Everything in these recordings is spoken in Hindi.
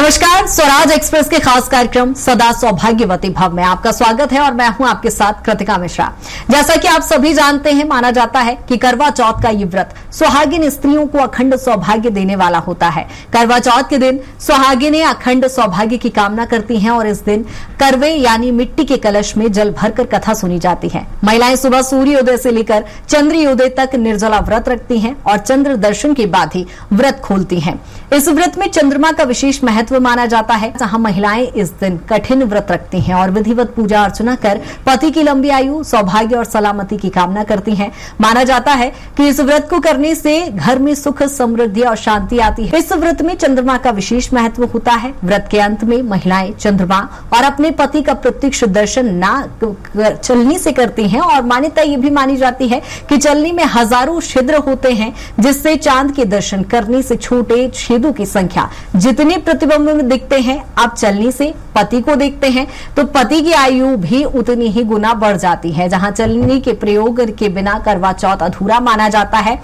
नमस्कार, स्वराज एक्सप्रेस के खास कार्यक्रम सदा सौभाग्यवती भव में आपका स्वागत है और मैं हूं आपके साथ कृतिका मिश्रा। जैसा कि आप सभी जानते हैं, माना जाता है कि करवा चौथ का ये व्रत सुहागिन स्त्रियों को अखंड सौभाग्य देने वाला होता है। करवा चौथ के दिन सुहागिनें अखंड सौभाग्य की कामना करती हैं और इस दिन करवे यानी मिट्टी के कलश में जल भरकर कथा सुनी जाती है। महिलाएं सुबह सूर्योदय से लेकर चंद्रोदय तक निर्जला व्रत रखती हैं और चंद्र दर्शन के बाद ही व्रत खोलती हैं। इस व्रत में चंद्रमा का विशेष महत्व माना जाता है, जहां महिलाएं इस दिन कठिन व्रत रखती हैं और विधिवत पूजा अर्चना कर पति की लंबी आयु, सौभाग्य और सलामती की कामना करती हैं। माना जाता है कि इस व्रत को करने से घर में सुख, समृद्धि और शांति आती है। इस व्रत में चंद्रमा का विशेष महत्व होता है। व्रत के अंत में महिलाएं चंद्रमा और अपने पति का प्रत्यक्ष दर्शन न चलनी से करती हैं और मान्यता ये भी मानी जाती है कि चलनी में हजारों छिद्र होते हैं, जिससे चांद के दर्शन करने से छोटे छेदों की संख्या जितने प्रतिबिंब में दिखते हैं, आप चलनी से पति को देखते हैं तो पति की आयु भी उतनी ही गुना बढ़ जाती है। जहां चलनी के प्रयोग के बिना करवा चौथ अधूरा माना जाता है।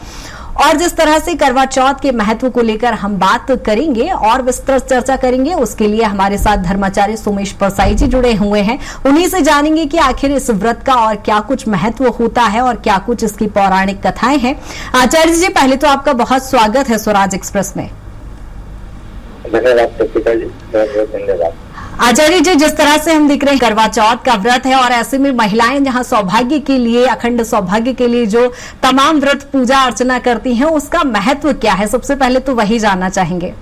और जिस तरह से करवा चौथ के महत्व को लेकर हम बात करेंगे और विस्तृत चर्चा करेंगे, उसके लिए हमारे साथ धर्माचार्य सोमेश परसाई जी जुड़े हुए हैं। उन्हीं से जानेंगे कि आखिर इस व्रत का और क्या कुछ महत्व होता है और क्या कुछ इसकी पौराणिक कथाएं हैं। आचार्य जी, पहले तो आपका बहुत स्वागत है स्वराज एक्सप्रेस में। धन्यवाद सत्विका जी, बहुत बहुत धन्यवाद। आचार्य जी, जिस तरह से हम देख रहे हैं करवा चौथ का व्रत है और ऐसे में महिलाएं जहां सौभाग्य के लिए, अखंड सौभाग्य के लिए जो तमाम व्रत पूजा अर्चना करती हैं, उसका महत्व क्या है? सबसे पहले तो वही जानना चाहेंगे।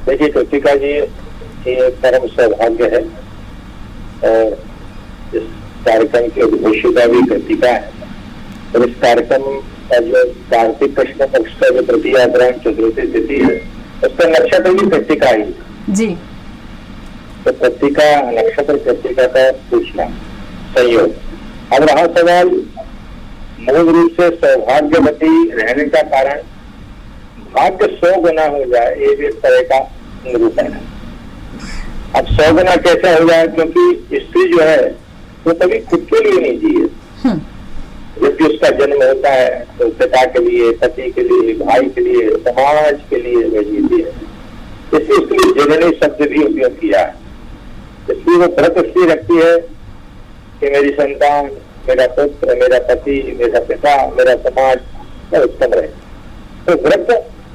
देखिए कृतिका जी, ये परम सौभाग्य है और इस कार्यक्रम की उद्घोषिता भी कृतिका है। और इस कार्यक्रम का जो कार्तिक कृष्ण पक्ष का जो तृतीया ग्रहण चतुर्थी तिथि है, उसका नक्षत्र भी कृतिका ही जी। तो कृतिका नक्षत्र, कृतिका का पूछना संयोग। अब रहा सवाल मूल रूप से सौभाग्यवती रहने का कारण, भाग्य 100 गुना हो जाए, ये भी एक तरह का निरूपण है। अब 100 गुना कैसे हो जाए? क्योंकि स्त्री जो है वो कभी खुद के लिए नहीं जिए। जबकि उसका जन्म होता है तो पिता के लिए, पति के लिए, भाई के लिए, समाज के लिए वह जीती है। इसलिए उसके लिए जननी शब्द भी उपयोग किया है। इसलिए वो व्रत इसलिए रखती है कि मेरी संतान, मेरा पुत्र, मेरा पति, मेरा पिता, मेरा समाज सब उत्तम रहे। तो व्रत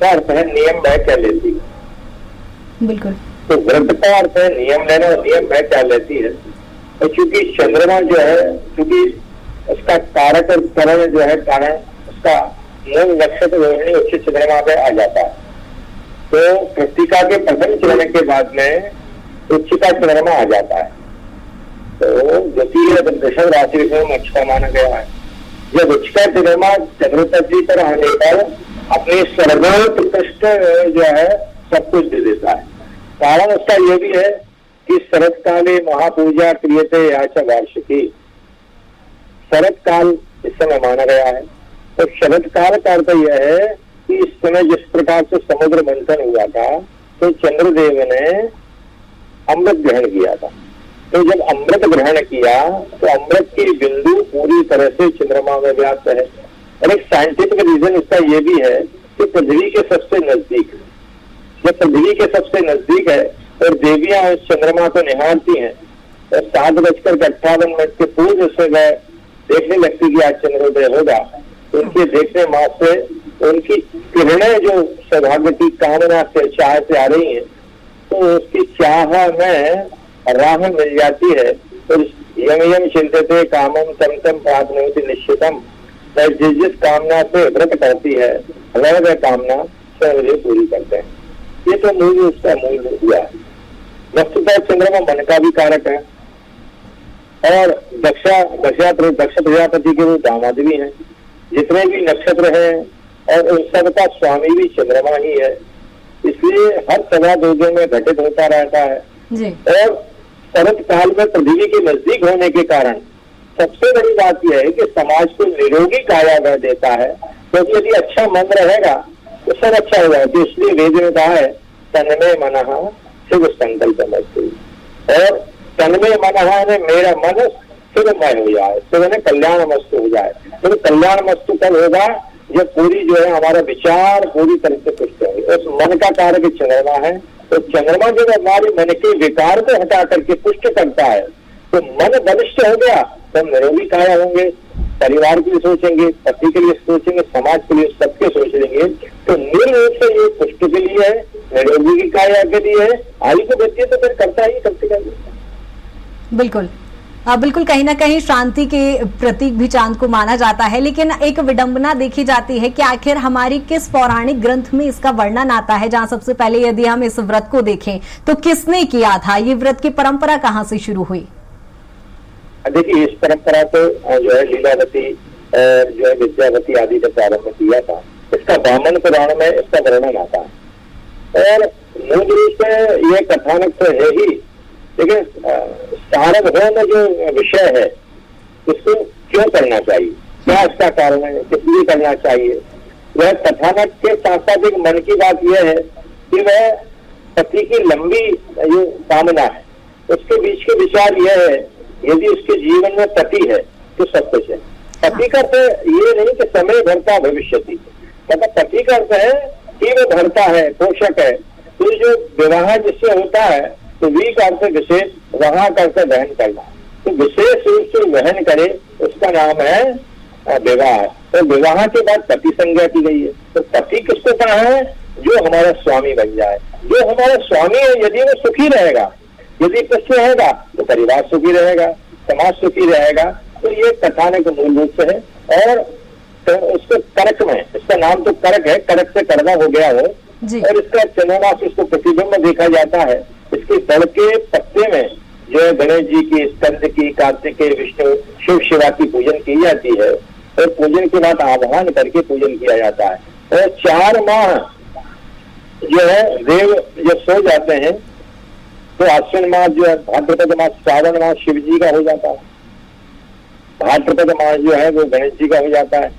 का अर्थ है नियम वह क्या लेती है। बिल्कुल। तो व्रत का अर्थ है नियम लेना और नियम वह क्या लेती है। और चूंकि चंद्रमा जो है, चूंकि उसका कारक और करण जो है, कारण उसका मूल नक्षत्र रोहिणी उच्च चंद्रमा पे आ जाता है। तो कृतिका के प्रथम चरण के बाद में उच्च का चंद्रमा आ जाता है। तो द्वितीय दशम राशि में उच्च का माना गया है। जब उच्च का चंद्रमा चंद्रपति पर आने पर अपनी सर्वोत्कृष्ट जो है सब कुछ दे देता है। कारण उसका ये भी है कि शरतकाले महापूजा क्रियते याच वार्षिकी। शरत काल इस समय माना गया है। तो शरत काल का अर्थ यह है कि इस समय जिस प्रकार से समुद्र मंथन हुआ था, तो चंद्रदेव ने अमृत ग्रहण किया था। तो जब अमृत ग्रहण किया तो अमृत की बिंदु पूरी तरह से चंद्रमा में व्याप्त है। और एक साइंटिफिक रीजन इसका ये भी है कि पृथ्वी के सबसे नजदीक, जब पृथ्वी के सबसे नजदीक है और देवियां उस चंद्रमा को निहारती हैं और 7:58 के पूर्व से वह देखने लगती कि आज चंद्रोदय होगा, तो उनके देखने मात्र से उनकी किरणें जो सौभाग्य की कामना से, चाह से आ रही हैं, तो उसकी चाह में राह मिल जाती है। तो यम यम चिंतते कामम तम तम प्राप्नोति निश्चितम। जिस कामना से व्रत करती है, वह कामना स्वयं पूरी करते हैं। ये तो मूल उसका मूल हुआ है। वस्तुतः चंद्रमा मन का भी कारक है और दक्ष प्रजापति के वो दामाद भी हैं। जितने भी नक्षत्र हैं और उन सब का स्वामी भी चंद्रमा ही है। इसलिए हर सवा 2 दिन में घटित होता रहता है जी। और शरत काल में पृथ्वी के नजदीक होने के कारण सबसे बड़ी बात यह है कि समाज को निरोगी काया वह देता है। क्योंकि यदि अच्छा मन रहेगा तो सब अच्छा होगा। तो इसलिए वेद में कहा है तन्मे मनः शिव संकल्पमस्तु। और तन्मे मनः ने मेरा मन शिवमय हो जाए, शिव ने कल्याण मस्तु हो जाए। तो कल्याण मस्तु कब होगा? जब पूरी जो है हमारा विचार पूरी तरह से पुष्ट होगा। उस मन का कारक चंद्रमा है। तो चंद्रमा जब हमारे मन के विकार को हटा करके पुष्ट करता है तो मन बलिष्ठ हो गया तो हम निरोगी काया होंगे, परिवार के लिए सोचेंगे, पति के लिए सोचेंगे, समाज के लिए, सबके सोचेंगे। तो निर्रूप से ये पुष्ट के लिए है, निरोगी की काया के लिए है, आयु को देती है तो फिर करता ही करते जाएंगे। बिल्कुल बिल्कुल, कहीं ना कहीं शांति के प्रतीक भी चांद को माना जाता है। लेकिन एक विडंबना देखी जाती है कि आखिर हमारी किस पौराणिक ग्रंथ में इसका वर्णन आता है, जहां सबसे पहले यदि हम इस व्रत को देखें तो किसने किया था, ये व्रत की परंपरा कहाँ से शुरू हुई? देखिए, इस परंपरा को जो है लीलावती और जो है विद्यावती आदि ने प्रारंभ किया था। इसका वामन पुराण में इसका वर्णन आता है और मूल रूप से यह कथानक तो है ही, लेकिन सार्वभौम जो विषय है इसको क्यों करना चाहिए, क्या इसका कारण है, किस लिए करना चाहिए, वह कथानक के साथ साथ एक मन की बात यह है कि वह पति की लंबी जो कामना है उसके बीच के विचार यह है, यदि उसके जीवन में पति है तो सब कुछ है। पति का अर्थ ये नहीं कि समय भरता भविष्यति, मतलब पति का अर्थ है कि वो भरता है, पोषक है। तो जो विवाह जिससे होता है तो वी का अर्थ विशेष, वहां का अर्थ वहन करना, तो विशेष रूप से वहन करे उसका नाम है विवाह। तो विवाह के बाद पति संज्ञा की गई है। तो पति किसको कहा है? जो हमारा स्वामी बन जाए। जो हमारा स्वामी है यदि वो सुखी रहेगा, यदि पुष्ट रहेगा तो परिवार सुखी रहेगा, समाज सुखी रहेगा। तो ये कथानक मूल रूप से है। और तो उसको करक में, इसका नाम तो करक है, करक से करना हो गया हो, और इसका चंद्रमा से इसको प्रतिबिंब देखा जाता है। इसके दल के पत्ते में जो है गणेश जी की, स्कंद की, कार्तिकेय, विष्णु, शिव शिवा की पूजन की जाती है और पूजन के बाद आह्वान करके पूजन किया जाता है। और 4 माह जो है देव जब सो जाते हैं तो आश्विन मास जो है, भाद्रपद मास, श्रावण मास शिव जी का हो जाता है, भाद्रपद मास जो है वो गणेश जी का हो जाता है,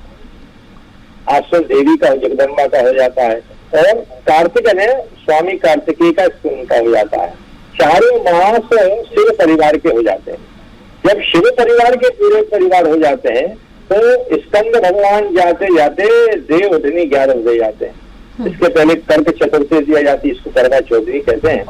आश्विन देवी का, जगदम्बा का हो जाता है, और कार्तिक ने स्वामी कार्तिकेय का उनका हो जाता है। 4 मास शिव परिवार के हो जाते हैं। जब शिव परिवार के पूरे परिवार हो जाते हैं तो स्कंद भगवान जाते जाते देव उठनी 11 बजे जाते हैं। इसके पहले कर्क चतुर्थी दिया जाती है, इसको करवा चौधरी कहते हैं।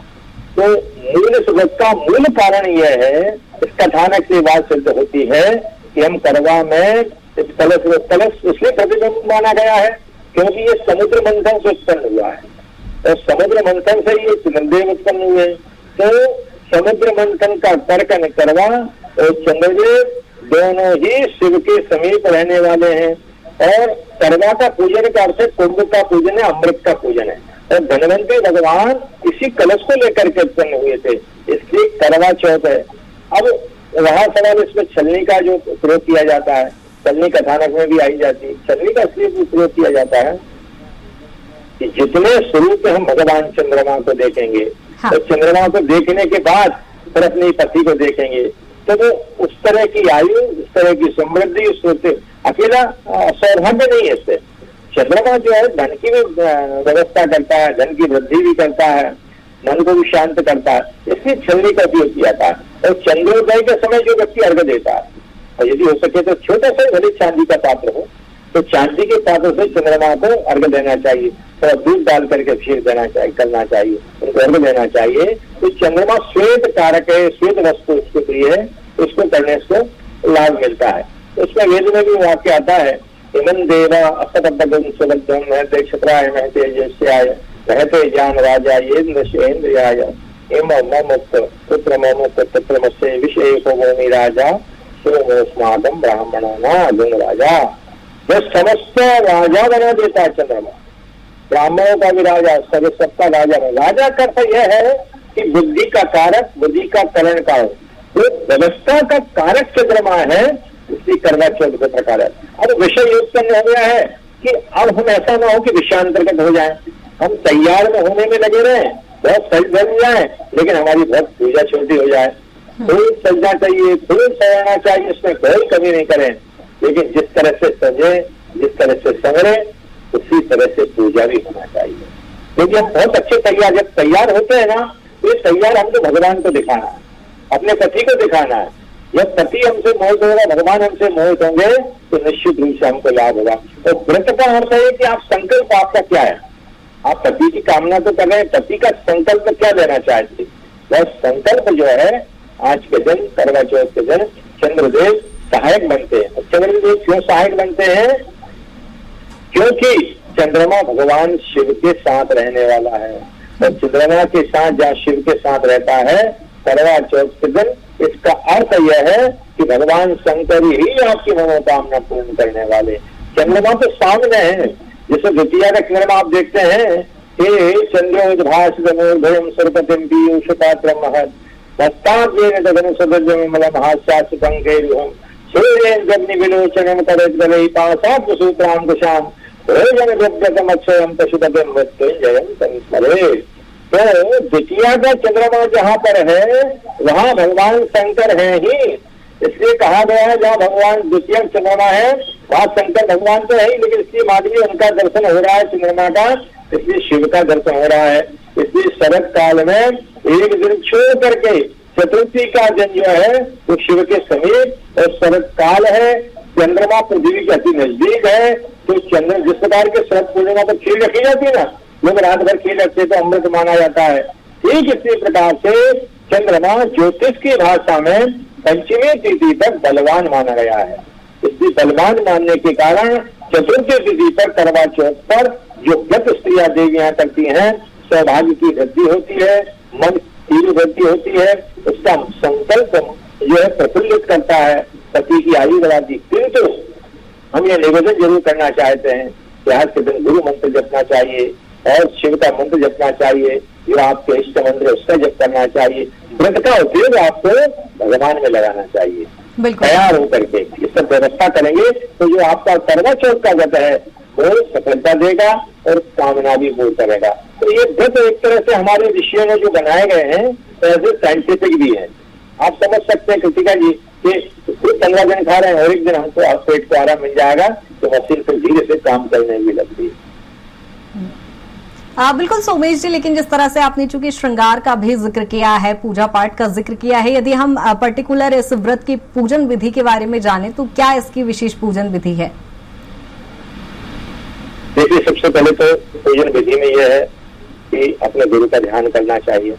तो मूल सुबह का मूल कारण यह है, इस कथानक से बात सिद्ध होती है कि हम करवा में इस कलश इसलिए प्रतिबिंब माना गया है क्योंकि ये समुद्र मंथन से उत्पन्न हुआ है और समुद्र मंथन से ये चंद्रदेव उत्पन्न हुए। तो समुद्र मंथन का तर्कन करवा और चंद्रदेव दोनों ही शिव के समीप रहने वाले हैं। और करवा का पूजन का अर्थ कुंभ का पूजन है, अमृत का पूजन है। और धनवंतरी भगवान इसी कलश को लेकर के उत्पन्न हुए थे, इसलिए करवा चौथ है। अब वहां सवाल इसमें छलनी का जो प्रयोग किया जाता है, छलनी कथानक में भी आई जाती है। छलनी का इसलिए प्रयोग किया जाता है कि जितने स्वरूप हम भगवान चंद्रमा को देखेंगे तो चंद्रमा को देखने के बाद फिर अपने पति को देखेंगे तो वो उस तरह की आयु, उस तरह की समृद्धि, उस अकेला सौभाग्य नहीं है। इससे चंद्रमा जो है धन की भी व्यवस्था करता है, धन की वृद्धि भी करता है, मन को भी शांत करता है, इसलिए छलनी का उपयोग किया जाता है। और चंद्रोदय के समय जो व्यक्ति अर्घ देता है, और यदि हो सके तो छोटा सा भले चांदी का पात्र हो तो चांदी के पात्र से चंद्रमा को अर्घ देना चाहिए, थोड़ा दूध डाल करके खीर देना चाहिए, करना चाहिए, उनको अर्घ देना चाहिए। तो चंद्रमा श्वेत कारक है, श्वेत वस्तु उसके प्रिय है, उसको करने से लाभ मिलता है। उसमें वेद में भी वाक्य आता है, इमन देवा असतबद्धम सुबद्धम महते क्षत्राय महते जस्याय महते जान राजा येन्द्र शेन्द्रियाय इम ममुक्त पुत्र ममुक्त पुत्र मस्य विषय भूमि राजा सोमोस्मादम ब्राह्मणा गुण राजा। यह समस्त राजा बना देता है चंद्रमा, ब्राह्मणों का भी राजा, सबका राजा है। राजा का अर्थ यह है कि बुद्धि का कारक, बुद्धि का करण कारक, तो व्यवस्था का कारक चंद्रमा है, इसलिए करवा चौथ का प्रकार है। अब विषय उत्पन्न हो गया है कि अब हम ऐसा ना हो कि विषयांतर्गत हो जाए, हम तैयार में होने में लगे रहे, बहुत सज बन जाए, लेकिन हमारी बहुत पूजा छोटी हो जाए। खूब सजना चाहिए, खूब सजाना चाहिए, इसमें कोई कमी नहीं करें, लेकिन जिस तरह से सजे, जिस तरह से संवरे, उसी तरह से पूजा भी होना चाहिए। क्योंकि हम बहुत अच्छे तैयार, जब तैयार होते हैं ना, तो ये तैयार हमको भगवान को दिखाना है, अपने पति को दिखाना है। जब पति हमसे मोहित होगा, भगवान हमसे मोहित होंगे, तो निश्चित रूप से हमको लाभ होगा। तो व्रत का अर्थ है कि आप संकल्प आपका क्या है, आप पति की कामना तो कर रहे हैं, पति का संकल्प क्या लेना चाहते? वह संकल्प जो है आज के दिन करवा चौथ के दिन चंद्रदेव सहायक बनते हैं। चंद्रदेव क्यों सहायक बनते हैं? क्योंकि चंद्रमा भगवान शिव के साथ रहने वाला है, और चंद्रमा के साथ जहाँ शिव के साथ रहता है करवा चौथ के दिन, इसका अर्थ यह है कि भगवान शंकर ही आपकी मनोकामना पूर्ण करने वाले। चंद्रमा तो सामने है, जैसे द्वितीया का चंद्रमा आप देखते हैं, हे चंद्रोद्भासम सरपतिम पीयूष पात्रम महत् हस्ताद्वेन गगन सदृशमलम हास्यास्पदं कैर्युहं सूर्येन्द्रग्नि विलोचनम करद्गलै पाशाब्दसूत्रांकुशां भोजन द्रव्यतम अक्षयं पशुपतिं मृत्युंजयं संस्मरे। तो द्वितीया का चंद्रमा जहाँ पर है वहाँ भगवान शंकर है ही, इसलिए कहा गया है जहाँ भगवान द्वितीय चंद्रमा है वहाँ शंकर भगवान तो है ही, लेकिन इसलिए माध्यम उनका दर्शन हो रहा है चंद्रमा का, इसलिए शिव का दर्शन हो रहा है। इसलिए शरद काल में एक दिन छोड़ करके चतुर्थी का दिन जो है वो शिव के समीप, और शरद काल है, चंद्रमा पृथ्वी के अति नजदीक है, तो चंद्र जिस प्रकार के शरद पूर्णिमा पर खीर रखी जाती है ना, लोग रात भर खीर रखते तो अमृत माना जाता है, ठीक इसी प्रकार से चंद्रमा ज्योतिष की भाषा में पंचमी तिथि तक बलवान माना गया है। इसलिए बलवान मानने के कारण चतुर्थी तिथि पर करवा चौथ पर जो व्रत स्त्रियां देवियां करती हैं, सौभाग्य की वृद्धि होती है, मन की वृद्धि होती है, उसका संकल्प जो है प्रफुल्लित करता है, पति की आयु बढ़ाती। किंतु हम ये निवेदन जरूर करना चाहते हैं कि आज के दिन गुरु मंत्र जपना चाहिए और शिव का मंत्र जपना चाहिए, जो आपके इष्ट मंत्र है उसका जप करना चाहिए। व्रत का उपयोग आपको भगवान में लगाना चाहिए, तैयार होकर के ये सब व्यवस्था करेंगे तो जो आपका करवा चौथ का व्रत है वो सफलता देगा और कामना भी पूर्ण करेगा। तो ये व्रत एक तरह से हमारे ऋषियों ने जो बनाए गए हैं ऐसे साइंटिफिक भी है। आप समझ सकते हैं कृतिका जी कि 15 दिन खा रहे हैं और एक दिन हमको पेट को आराम मिल जाएगा, तो मशीन फिर धीरे से काम करने भी लगती है। बिल्कुल सोमेश जी, लेकिन जिस तरह से आपने चूंकि श्रृंगार का भी जिक्र किया है, पूजा पाठ का जिक्र किया है, यदि हम पर्टिकुलर इस व्रत की पूजन विधि के बारे में जाने तो क्या इसकी विशेष पूजन विधि है? देखिए, सबसे पहले तो पूजन विधि में यह है कि अपने गुरु का ध्यान करना चाहिए।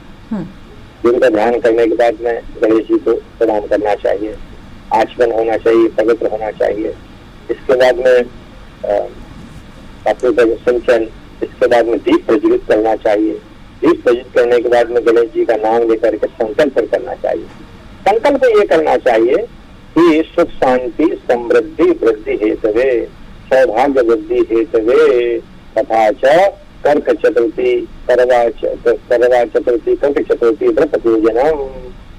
गुरु का ध्यान करने के बाद में गणेश जी को प्रणाम करना चाहिए, आचमन होना चाहिए, पवित्र होना चाहिए। इसके बाद में अपने सिंचन, इसके बाद में दीप प्रज्वलित करना चाहिए। दीप प्रज्वलित करने के बाद में गणेश जी का नाम लेकर के संकल्प करना चाहिए। संकल्प ये करना चाहिए कि सुख शांति समृद्धि वृद्धि हेतवे, सौभाग्य वृद्धि हेतवे, तथा च कर्क चतुर्थी करवा चतुर्थी कर्क चतुर्थी व्रत पूजनम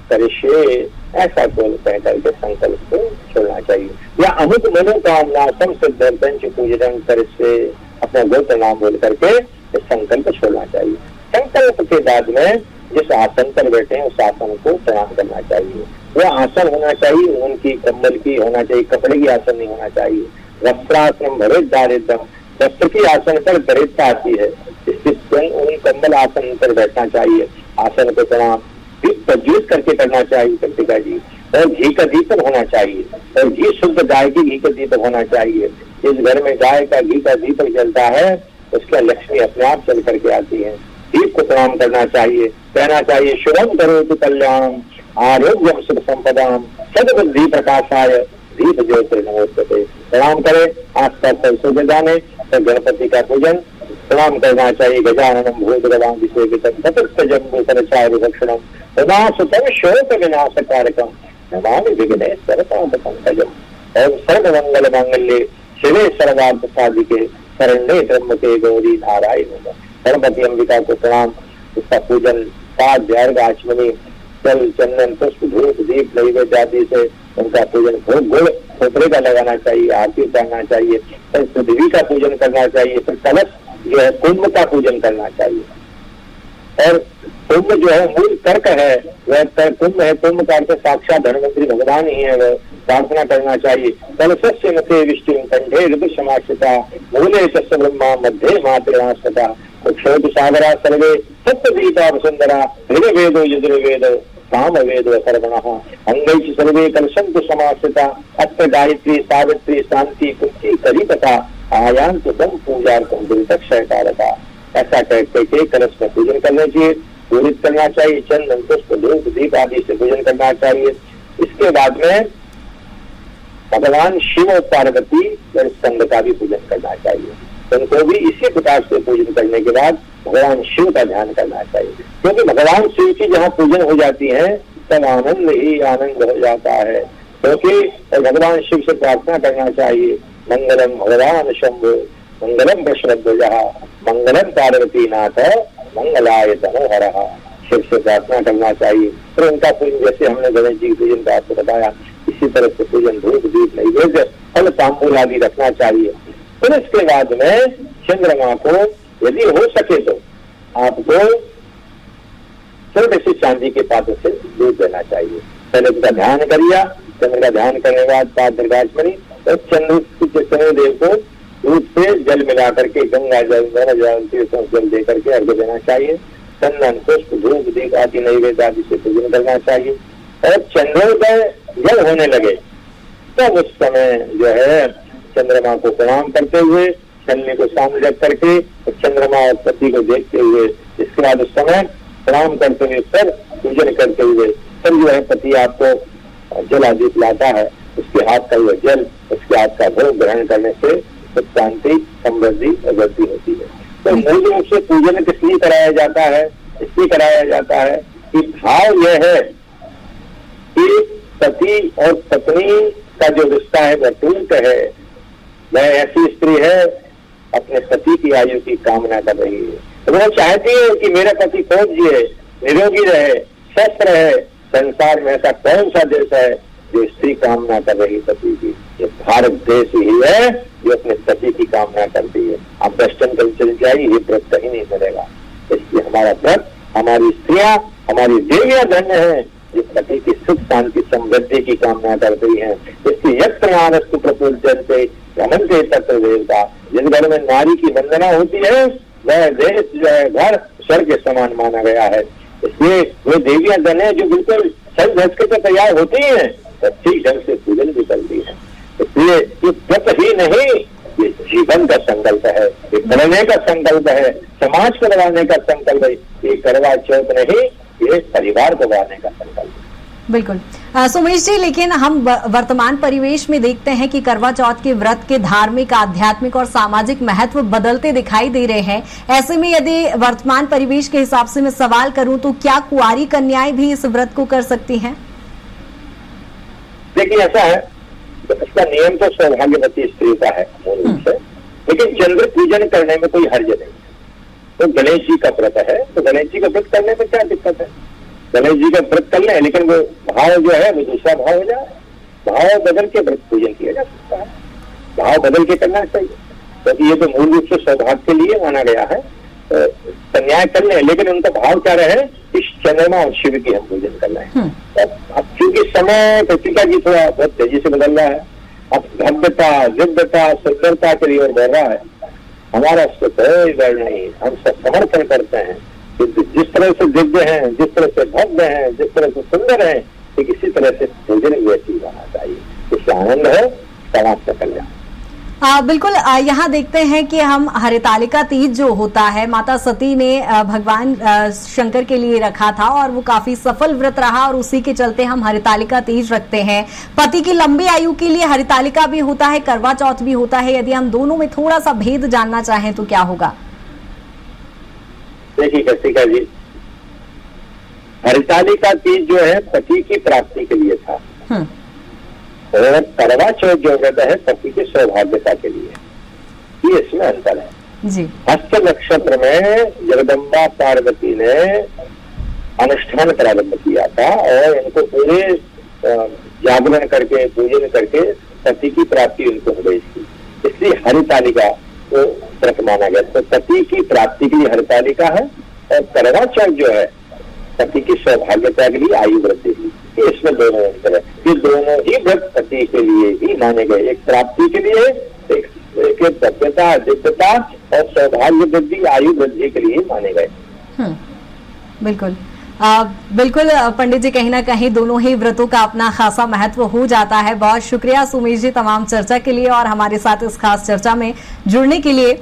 करिष्ये, ऐसा बोल कह करके संकल्प को छोड़ना चाहिए। या अमुक मनोकामना सिद्ध पंच पूजन करिष्ये, अपना गोत्र नाम बोल करके इस संकल्प छोड़ना चाहिए। संकल्प के बाद में जिस आसन पर बैठे हैं उस आसन को प्रणाम करना चाहिए। वह आसन होना चाहिए ऊन की, कंबल की होना चाहिए, कपड़े की आसन नहीं होना चाहिए। वस्त्रासन भरे दारिद्रम, वस्त्र की आसन पर दरिद्रता आती है, इसलिए ऊन कंबल आसन पर बैठना चाहिए। आसन को प्रणाम दीप प्रज्वलित करके करना चाहिए कृतिका जी, और घी का दीपक होना चाहिए, और घी शुद्ध गाय की घी का दीपक होना चाहिए। जिस घर में गाय का घी का दीपक जलता है उसका लक्ष्मी अपने आप चल करके आती है। दीप को प्रणाम करना चाहिए, कहना चाहिए शुभम करोतु कल्याणम आरोग्यम सुख संपदाम सद्बुद्धि प्रकाशाय दीप ज्योतिर्नमोस्तुते। प्रणाम करें, आस पास सरसों के दाने, गणपति का पूजन प्रणाम करना चाहिए। गजाननम भूतगवाभिषेकितम ततस्थ जम्बू सरचारु भक्षणम विनाशतम शोक विनाशकारकम नमामि विघ्नेश्वरपाद पंकजम। ओम सर्वमंगल मांगल्ये शिवे सर्वार्थ साधिके शरण्ये त्र्यंबके गौरी नारायण। गणपति अंबिका को प्रणाम, उसका पूजन पाठ अर्घ आचमनी जल चंदन पुष्प धूप दीप नैवेद्य आदि से उनका पूजन, भोग गुड़ खोपरे का लगाना चाहिए, आरती करना चाहिए, फिर पृथ्वी का पूजन करना चाहिए, फिर कलश जो है कुंभ का पूजन करना चाहिए। और कुंभ जो है मूल तर्क है, वह कुंभ है, कुंभ का अर्थ साक्षात धनवंतरी भगवान ही है, वह प्रार्थना करना चाहिए। कलशस्य मते विष्णु कंठे ऋतु समाश्रिता मूले तस्य ब्रह्मा मध्ये मातृणास्पता क्षोभ सागरा सर्वे सप्तदीपा वसुंधरा ऋग्वेदो यजुर्वेद सामवेद सर्वणः अंगैः सर्वे कलशन्तु समाश्रिता अत्र गायत्री सावित्री शांति कुंती कलिकता आयान्तु तम पूजार्थं दुर्दक्षयकारका। ऐसा करके कलश में पूजन करना चाहिए, पूरित करना चाहिए, चंदन पुष्प धूप दीप आदि से पूजन करना चाहिए। इसके बाद में भगवान शिव और पार्वती और स्कंद का भी पूजन करना चाहिए। उनको भी इसी प्रकार से पूजन करने के बाद भगवान शिव का ध्यान करना चाहिए, क्योंकि भगवान शिव की जहाँ पूजन हो जाती है तब आनंद ही आनंद हो जाता है। क्योंकि भगवान शिव से प्रार्थना करना चाहिए, मंगलम भगवान शंभु मंगलम प्रश्रद्धजः मंगलम पार्वती नाथ मंगलाय तनोहरः। शिव से प्रार्थना करना चाहिए। फिर उनका पूजन, जैसे हमने गणेश जी के पूजन का आपको बताया, इसी तरह से पूजन धूप दीप नैवेद्य फल तांबूल आदि रखना चाहिए। फिर इसके बाद में चंद्रमा को यदि हो सके तो आपको छोटे से चांदी के पात्र से दूध देना चाहिए। पहले उसका ध्यान करिए, चंद्र का ध्यान करने के बाद पाठ दीर्घाचमनी और चंद्रदेव को दूध से जल मिला करके गंगा जल जल दे करके अर्घ्य देना चाहिए। चंदन पुष्प धूप दीप आदि नैवेद्य आदि से पूजन करना चाहिए। और चंद्रोदय जब होने लगे तब उस समय जो है चंद्रमा को प्रणाम करते हुए, चंद्रमा को सामने रख करके चंद्रमा और पति को देखते हुए, इसके बाद उस समय प्रणाम करते हुए फिर पूजन करते हुए फिर जो है पति आपको जल आदि पिलाता है, उसके हाथ का यह जल उसके हाथ का भोग ग्रहण करने से सुख शांति समृद्धि और वृद्धि होती है। तो मूल रूप से पूजन किस लिए कराया जाता है? इसलिए कराया जाता है कि भाव यह है कि पति और पत्नी का जो रिश्ता है वह टूट है। वह ऐसी स्त्री है अपने पति की आयु की कामना कर रही है, तो वो चाहती है कि मेरा पति खूब जिए, निरोगी रहे, स्वस्थ रहे। संसार में ऐसा कौन सा देश है जो स्त्री कामना कर रही पति की? ये भारत देश ही है जो अपने पति की कामना करती है। आप वेस्टर्न कल्चर जाइए, ये व्रत कहीं नहीं मिलेगा। इसलिए हमारा व्रत, हमारी स्त्रियां, हमारी देवियां धन्य है जो पति की सुख शांति समृद्धि की कामना करती है। इसलिए यत्र प्रपूज्यन्ते रमन्ते तत्र देवता। जिस घर में नारी की वंदना होती है वह देश जो है घर स्वर्ग के समान माना गया है। इसलिए वे देवियां धन्य है जो बिल्कुल सज धज के तो तैयार होती हैं, ठीक ढंग से पूजन भी करती है। इसलिए ये व्रत ही नहीं, ये जीवन का संकल्प है, ये करने का संकल्प है, समाज को लगाने का संकल्प है। ये करवा चौथ नहीं, ये परिवार को बढ़ाने का संकल्प है। बिल्कुल सुमेश जी, लेकिन हम वर्तमान परिवेश में देखते हैं कि करवा चौथ के व्रत के धार्मिक, आध्यात्मिक और सामाजिक महत्व बदलते दिखाई दे रहे हैं। ऐसे में यदि वर्तमान परिवेश के हिसाब से मैं सवाल करूं तो क्या कुंवारी कन्याएं भी इस व्रत को कर सकती हैं? देखिए ऐसा है, तो इसका नियम तो सौभाग्यवती स्त्री का है मूल रूप से, लेकिन चंद्र पूजन करने में कोई हर्ज नहीं। तो गणेश जी का व्रत है, तो गणेश जी का व्रत करने में क्या दिक्कत है? गणेश जी का व्रत कर ले, लेकिन वो भाव जो है वो दूसरा भाव हो जाए। भाव बदल के व्रत पूजन किया जा सकता है, भाव बदल के करना चाहिए, क्योंकि ये तो मूल रूप से सौभाग्य के लिए माना गया है। तो कन्याएं कर ले, लेकिन उनका भाव क्या रहे, इस चंद्रमा और शिव की हम पूजन कर रहे हैं। अब क्योंकि समय पत्रिका जी थोड़ा बहुत तेजी से बदल रहा है, अब भव्यता दिव्यता सुंदरता के लिए और बढ़ रहा है। हमारा उसको कोई डर नहीं, हम सब समर्थन करते हैं। जिस तरह से दिव्य हैं, जिस तरह से भव्य हैं, जिस तरह से सुंदर हैं, ठीक इसी तरह से पूजन वैसी होना चाहिए। इससे आनंद है, समाज का कल्याण। बिल्कुल यहाँ देखते हैं कि हम हरितालिका तीज जो होता है, माता सती ने भगवान शंकर के लिए रखा था और वो काफी सफल व्रत रहा और उसी के चलते हम हरितालिका तीज रखते हैं। पति की लंबी आयु के लिए हरितालिका भी होता है, करवा चौथ भी होता है। यदि हम दोनों में थोड़ा सा भेद जानना चाहें तो क्या होगा? देखिए कृतिका जी, हरितालिका तीज जो है पति की प्राप्ति के लिए था और करवा चौथ जो व्रत है पति के सौभाग्यता के लिए। ये इसमें अंतर है जी। हस्त नक्षत्र में जगदम्बा पार्वती ने अनुष्ठान प्रारंभ किया था और इनको पूरे जागरण करके पूजन करके पति की प्राप्ति उनको हो गई थी, इसलिए हरितालिका को व्रत माना गया। तो पति की प्राप्ति के लिए हरितालिका है और करवा चौथ जो है पति की सौभाग्यता के लिए आयु वृद्धि की। इसमें दोनों अंतर है। ये दोनों ही व्रत पति के लिए ही माने गए, एक प्राप्ति के लिए, एक भव्यता दिव्यता और सौभाग्य वृद्धि आयु वृद्धि के लिए माने गए। बिल्कुल बिल्कुल पंडित जी, कहीं ना कहीं दोनों ही व्रतों का अपना खासा महत्व हो जाता है। बहुत शुक्रिया सुमेश जी तमाम चर्चा के लिए और हमारे साथ इस खास चर्चा में जुड़ने के लिए।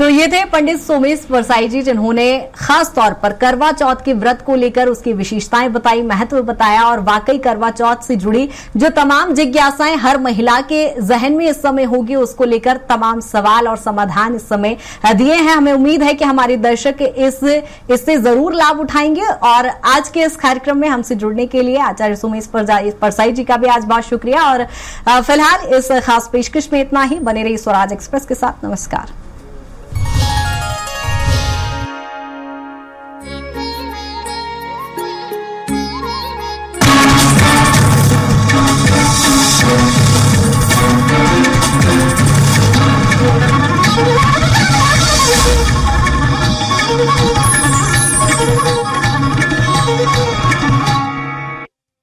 तो ये थे पंडित सोमेश परसाई जी, जिन्होंने खास तौर पर करवा चौथ के व्रत को लेकर उसकी विशेषताएं बताई, महत्व बताया और वाकई करवा चौथ से जुड़ी जो तमाम जिज्ञासाएं हर महिला के जहन में इस समय होगी, उसको लेकर तमाम सवाल और समाधान इस समय दिए हैं। हमें उम्मीद है कि हमारे दर्शक इससे जरूर लाभ उठाएंगे। और आज के इस कार्यक्रम में हमसे जुड़ने के लिए आचार्य सोमेश परसाई जी का भी आज बहुत शुक्रिया। और फिलहाल इस खास पेशकश में इतना ही। बने रहिए स्वराज एक्सप्रेस के साथ। नमस्कार।